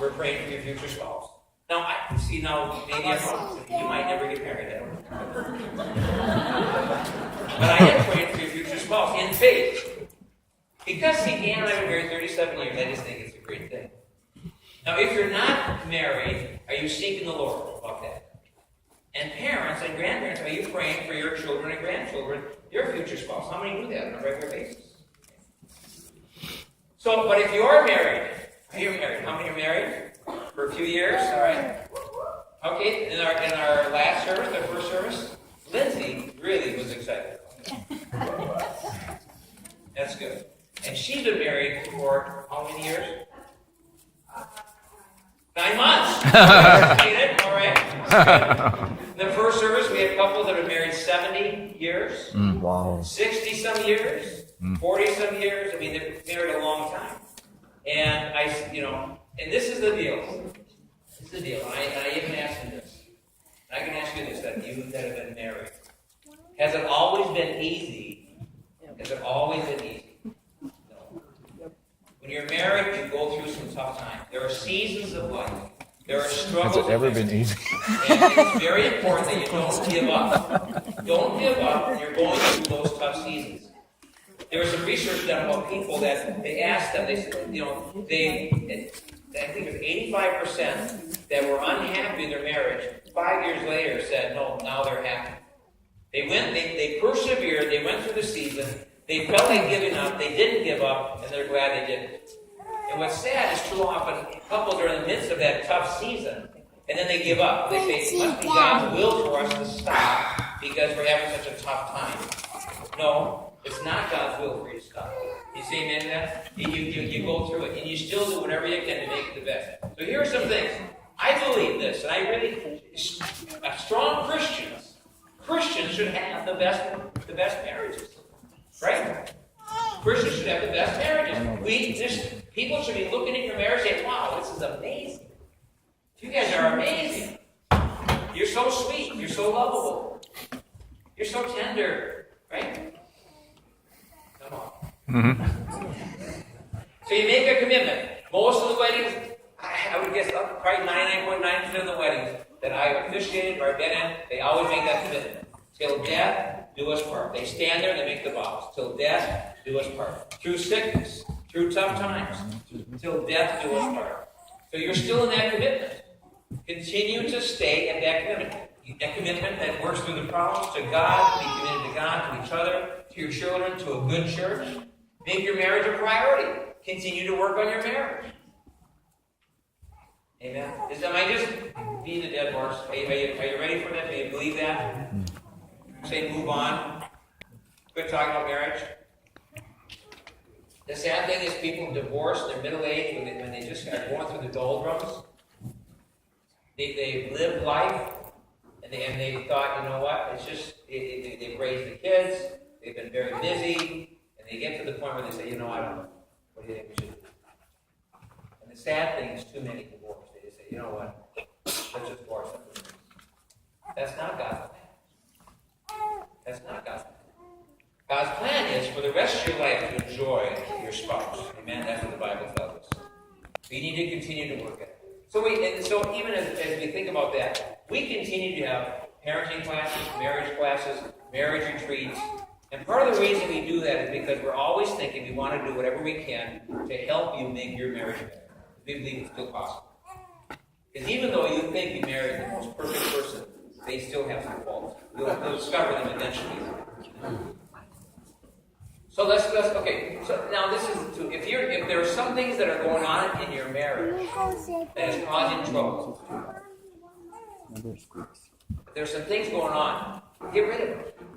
we're praying for your future spouse. Now, maybe I'm wrong. You might never get married. I don't know. But I am praying for your future spouse in faith. Because Dan and I have been married 37 years, I just think it's a great thing. Now, if you're not married, are you seeking the Lord about that? And parents and grandparents, are you praying for your children and grandchildren, your future spouse? How many do that on a regular basis? So, but if you are married, are you married? How many are married? For a few years, all right? Okay, in our last service, our first service, Lindsay really was excited. That's good. And she's been married for how many years? 9 months. All right. In the first service, we had couples that have married 70 years, Wow. 60 some years, 40 some years. I mean, they've married a long time. And and this is the deal. This is the deal. I even asked you this. I can ask you this, that you that have been married. Has it always been easy? Has it always been easy? When you're married, you go through some tough times. There are seasons of life. There are struggles. Has it ever been easy? And it's very important that you don't give up. Don't give up when you're going through those tough seasons. There was some research done about people that they asked them, they said, I think it was 85% that were unhappy in their marriage 5 years later said, no, now they're happy. They persevered, they went through the season, they felt like giving up, they didn't give up, and they're glad they didn't. And what's sad is too often couples are in the midst of that tough season, and then they give up. They say, it must be God's will for us to stop because we're having such a tough time. No, it's not God's will for you to stop. You see amen to that? You go through it, and you still do whatever you can to make it the best. So here are some things. I believe this, and I really, strong Christians should have the best marriages. Right? Christians should have the best marriages. People should be looking at your marriage and saying, wow, this is amazing. You guys are amazing. You're so sweet. You're so lovable. You're so tender. Right? Come on. So you make a commitment. Most of the weddings, I would guess probably 99.9% of the weddings that I've officiated or been in, they always make that commitment. Till death, do us part. They stand there and they make the vows. Till death, do us part. Through sickness, through tough times, till death, do us part. So you're still in that commitment. Continue to stay in that commitment. That commitment that works through the problems to God, be committed to God, to each other, to your children, to a good church. Make your marriage a priority. Continue to work on your marriage. Amen. Am I just beating the dead horse? Are you ready for that? Do you believe that? Say move on. Quit talking about marriage. The sad thing is people divorce in their middle age when they just are going through the doldrums. They lived life and they thought, you know what, it's just they've raised the kids, they've been very busy, and they get to the point where they say, you know, I don't know. What do you think we should do? And the sad thing is too many divorce. They just say, you know what, let's just divorce them. That's not God's plan. That's not God's plan. God's plan is for the rest of your life to enjoy your spouse. Amen? That's what the Bible tells us. We need to continue to work at it. So even as we think about that, we continue to have parenting classes, marriage retreats. And part of the reason we do that is because we're always thinking we want to do whatever we can to help you make your marriage better. We believe it's still possible. Because even though you think you married the most perfect person, they still have some faults. You'll discover them eventually. So let's okay. So now this is if there are some things that are going on in your marriage that is causing trouble. If there's some things going on, get rid of them.